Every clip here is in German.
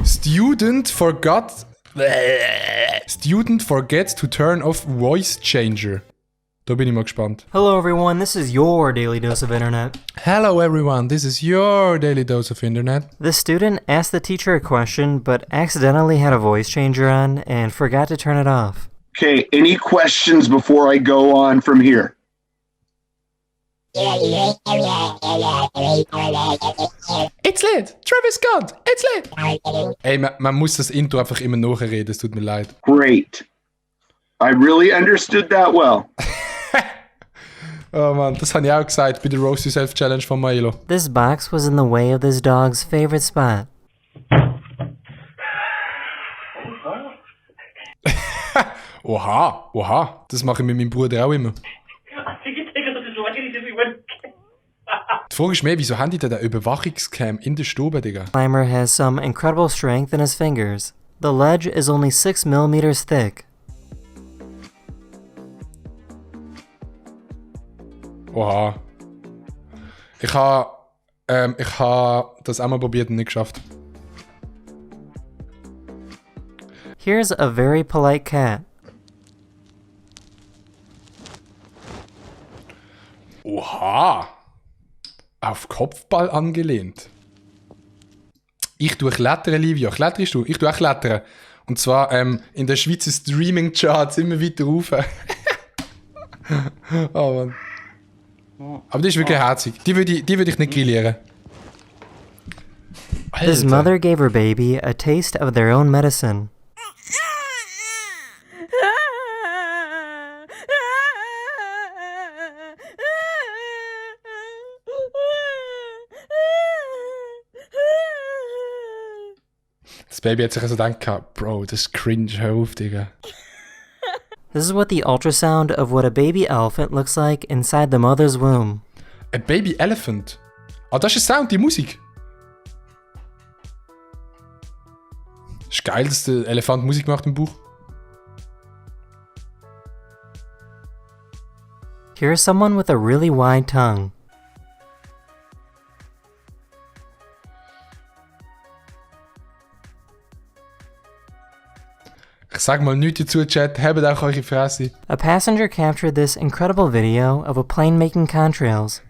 Student forgets to turn off voice changer. Da bin ich mal gespannt. Hello everyone, this is your daily dose of internet. Hello everyone, this is your daily dose of internet. The student asked the teacher a question, but accidentally had a voice changer on and forgot to turn it off. Okay, any questions before I go on from here? It's lit! Travis Scott! It's lit! Ey, man muss das Intro einfach immer nachreden, es tut mir leid. Great. I really understood that well. Oh Mann, das habe ich auch gesagt bei der Roast Yourself Challenge von Maelo. This box was in the way of this dog's favorite spot. Oha, das mache ich mit meinem Bruder auch immer. Die Frage ist mehr, wieso haben die denn eine Überwachungscam in der Stube, Digga? Climber has some incredible strength in his fingers. The ledge is only 6 millimeters thick. Oha. Ich ha das auch mal probiert und nicht geschafft. Here's a very polite cat. Oha! Auf Kopfball angelehnt. Ich tue klettern, Livia. Kletterst du? Ich tue auch klettern. Und zwar in den Schweizer Streaming-Charts immer weiter rauf. Oh Mann. Aber die ist wirklich herzig. Die würde ich nicht grillieren. His mother gave her baby a taste of their own medicine. Das Baby hat sich also gedacht, Bro, das ist cringe, hör auf, Digga. This is what the ultrasound of what a baby elephant looks like inside the mother's womb. Ein Baby Elephant? Ah, das ist ein Sound, die Musik. Ist geil, dass der Elefant Musik macht im Buch. Here's someone with a really wide tongue. Ich sag mal nichts dazu, Chat, habt auch eure Fresse. A passenger captured this incredible video of a plane making contrails.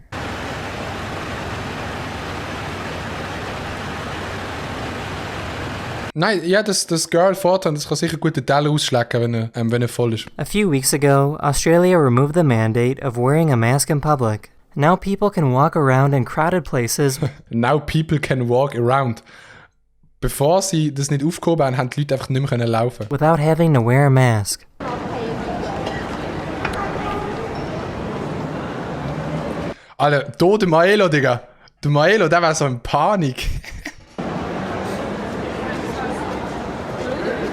Nein, ja, das Girl vorhat, das kann sicher gute Teile ausschlecken, wenn er voll ist. A few weeks ago, Australia removed the mandate of wearing a mask in public. Now people can walk around in crowded places. Now people can walk around. Bevor sie das nicht aufgehoben haben, haben die Leute einfach nicht mehr laufen. Without having to wear a mask. Alter, der Maelo, Digga. Der Maelo, der war so in Panik.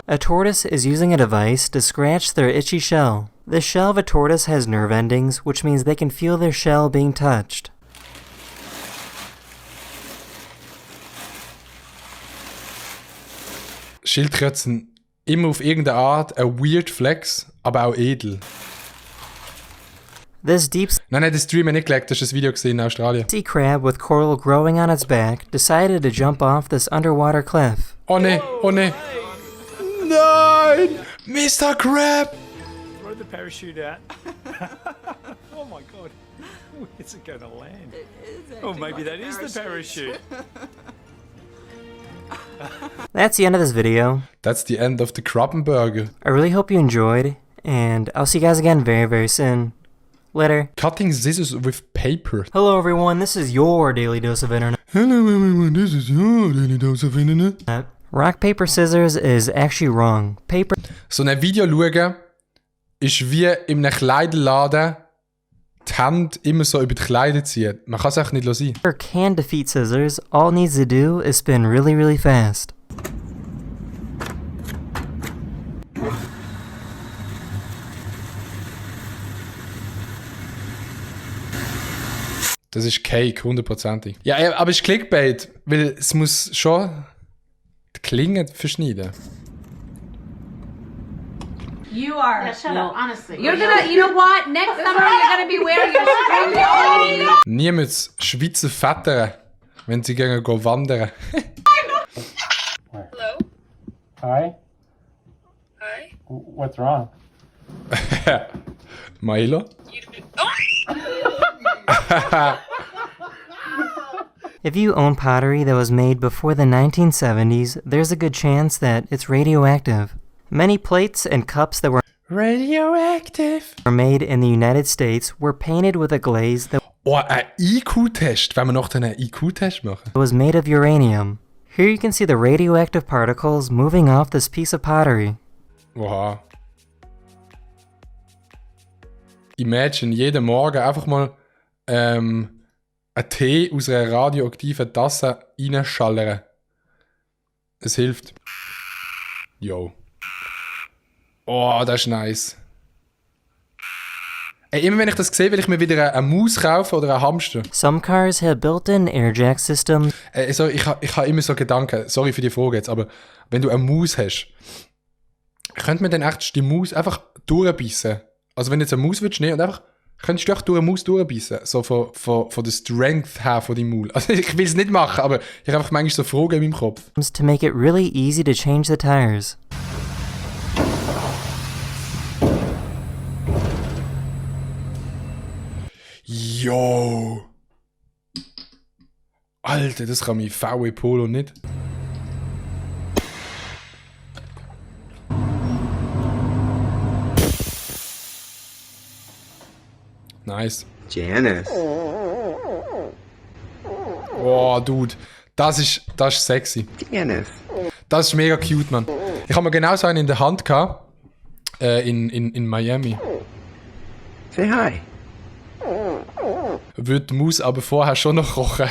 A tortoise is using a device to scratch their itchy shell. The shell of a tortoise has nerve endings, which means they can feel their shell being touched. Schildkröten immer auf irgendeine Art ein weird Flex, aber auch edel. This deep Nein, das Stream nicht gelegt, das ist ein Video gesehen in Australien. sea crab with coral growing on its back decided to jump off this underwater cliff. Oh ne, oh ne. Nein! Mr. Crab! Throw the parachute out. Oh my god. Where's it going to land? Oh, maybe that is the parachute. That's the end of this video. That's the end of the Krabbenburger. I really hope you enjoyed, and I'll see you guys again very, very soon. Later. Cutting scissors with paper. Hello everyone, this is your daily dose of internet. Hello everyone, this is your daily dose of internet. Rock, paper, scissors is actually wrong. Paper... So ein Video schauen ist wie in einem Kleiderladen die Hände immer so über die Kleider ziehen. Man kann es echt nicht lassen. can defeat scissors. All it needs to do is spin really, really fast. Das ist Cake, 100%. Ja, aber es ist Clickbait, weil es muss schon die Klinge verschneiden. You are. Yeah, shut up, honestly. You're gonna, you know what? Next summer you're gonna be wearing your string. Niemals Schweizer Väter, wenn sie gehen wandern. Hello? Hi. Hi. What's wrong? Milo? If you own pottery that was made before the 1970s, there's a good chance that it's radioactive. Many plates and cups that were Radioactive. made in the United States were painted with a glaze that Oh, ein IQ-Test. Wenn wir noch einen IQ-Test machen. was made of uranium. Here you can see the radioactive particles moving off this piece of pottery. Oha. Imagine, jeden Morgen einfach mal einen Tee aus einer radioaktiven Tasse reinschallern. Es hilft. Yo. Oh, das ist nice. Ey, immer wenn ich das sehe, will ich mir wieder eine Maus kaufen oder einen Hamster. Some cars have built-in air jack systems Also ich habe immer so Gedanken, sorry für die Frage jetzt, aber wenn du eine Maus hast, könnte man dann echt die Maus einfach durchbeissen? Also wenn du jetzt eine Maus würdest nehmen und einfach, könntest du echt durch eine Maus durchbeissen? So von der Strength her von deinem Maul. Also ich will es nicht machen, aber ich habe einfach manchmal so Fragen in meinem Kopf. to make it really easy to change the tires. Yo! Alter, das kann mein VW Polo nicht. Nice. Janice. Oh, Dude. Das ist sexy. Janice. Das ist mega cute, Mann. Ich habe mir genau so einen in der Hand gehabt. In Miami. Say hi. Würde die Maus aber vorher schon noch kochen.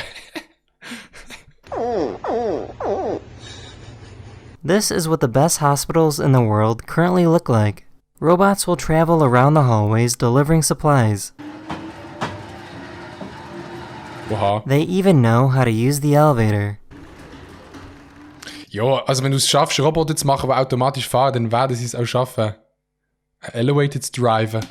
This is what the best hospitals in the world currently look like. Robots will travel around the hallways delivering supplies. Oha. They even know how to use the elevator. Ja, also wenn du es schaffst, Roboter zu machen, die automatisch fahren, dann werden sie es auch schaffen. Ein Elevator zu driven.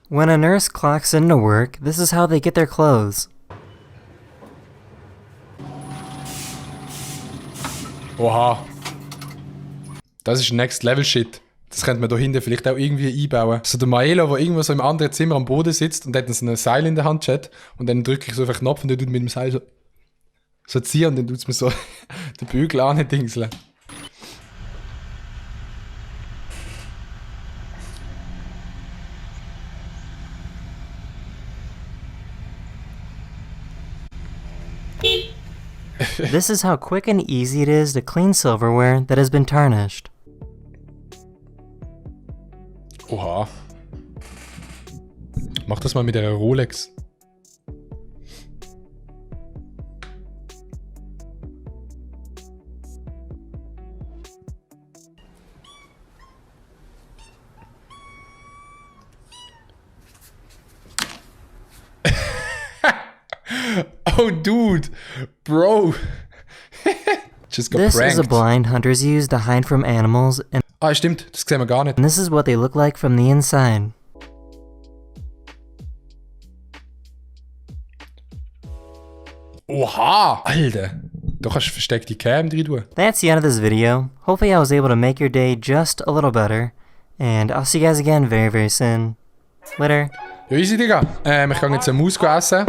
When a nurse clocks into work, this is how they get their clothes. Oha. Das ist Next Level Shit. Das könnte man da hinten vielleicht auch irgendwie einbauen. So der Maelo, der irgendwo so im anderen Zimmer am Boden sitzt und hat dann so ein Seil in der Hand chat und dann drücke ich so auf einen Knopf und der tut mit dem Seil so ziehen und dann tut es mir so den Bügel andingseln. This is how quick and easy it is to clean silverware that has been tarnished. Oha. Mach das mal mit der Rolex. Oh, dude. Bro. Just got This pranked. is a blind hunters use to hide from animals, and Ah, stimmt. Das sehen wir gar nicht. this is what they look like from the inside. Oha! Alter. Du kannst versteckte Cam drin tun. That's the end of this video. Hopefully I was able to make your day just a little better, and I'll see you guys again very, very soon. Later. Ja, easy, Digga. Ich kann jetzt eine Maus essen.